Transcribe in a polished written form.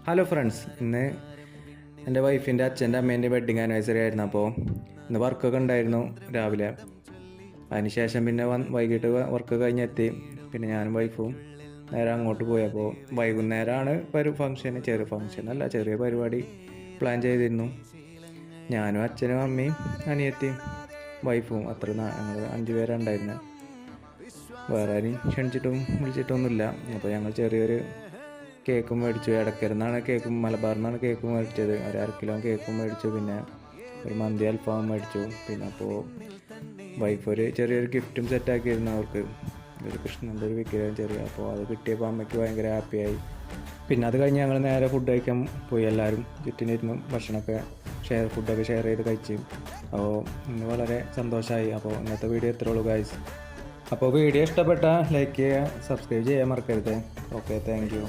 Hello friends, ഇന്ന് എൻ്റെ വൈഫിൻ്റെ അച്ഛൻ്റെ അമ്മേൻ്റെ വെഡ്ഡിങ് ആനിവേഴ്സറി ആയിരുന്നു. അപ്പോൾ ഇന്ന് വർക്കൊക്കെ ഉണ്ടായിരുന്നു രാവിലെ. അതിനുശേഷം പിന്നെ വൈകിട്ട് വർക്ക് കഴിഞ്ഞെത്തി. പിന്നെ ഞാനും വൈഫും നേരെ അങ്ങോട്ട് പോയി. അപ്പോൾ വൈകുന്നേരമാണ് ഫംഗ്ഷന്, ചെറിയ പരിപാടി പ്ലാൻ ചെയ്തിരുന്നു. ഞാനും അച്ഛനും അമ്മയും അനിയത്തിയും വൈഫും ഞങ്ങൾ 5 പേരാണ് ഉണ്ടായിരുന്നത്. വേറെ ആരും വിളിച്ചിട്ടൊന്നുമില്ല. അപ്പോൾ ഞങ്ങൾ ചെറിയൊരു കേക്കും മേടിച്ചു. ഇടക്കരന്നാണ് മലബാറിൽ കേക്ക് മേടിച്ചത്. 1/2 കിലോ കേക്കും മേടിച്ചു. പിന്നെ ഒരു മന്തി അൽഫാം മേടിച്ചു. പിന്നെ അപ്പോൾ വൈഫ് ചെറിയൊരു ഗിഫ്റ്റും സെറ്റാക്കിയിരുന്നു. അവർക്ക് ഒരു കൃഷ്ണൻ്റെ ഒരു വിഗ്രഹം അപ്പോൾ അത് കിട്ടിയപ്പോൾ അമ്മയ്ക്ക് ഭയങ്കര ഹാപ്പിയായി. പിന്നെ അത് കഴിഞ്ഞ് ഞങ്ങൾ നേരെ ഫുഡ് കഴിക്കാൻ പോയി. എല്ലാവരും ചുറ്റിനിരുന്നു ഫുഡൊക്കെ ഷെയർ ചെയ്ത് കഴിച്ചു. അപ്പോൾ ഇന്ന് വളരെ സന്തോഷമായി. അപ്പോൾ ഇന്നത്തെ വീഡിയോ ഇത്രേ ഉള്ളൂ ഗൈസ്. അപ്പോൾ വീഡിയോ ഇഷ്ടപ്പെട്ടാൽ ലൈക്ക് ചെയ്യുക, സബ്സ്ക്രൈബ് ചെയ്യാൻ മറക്കരുത്. Okay, thank you.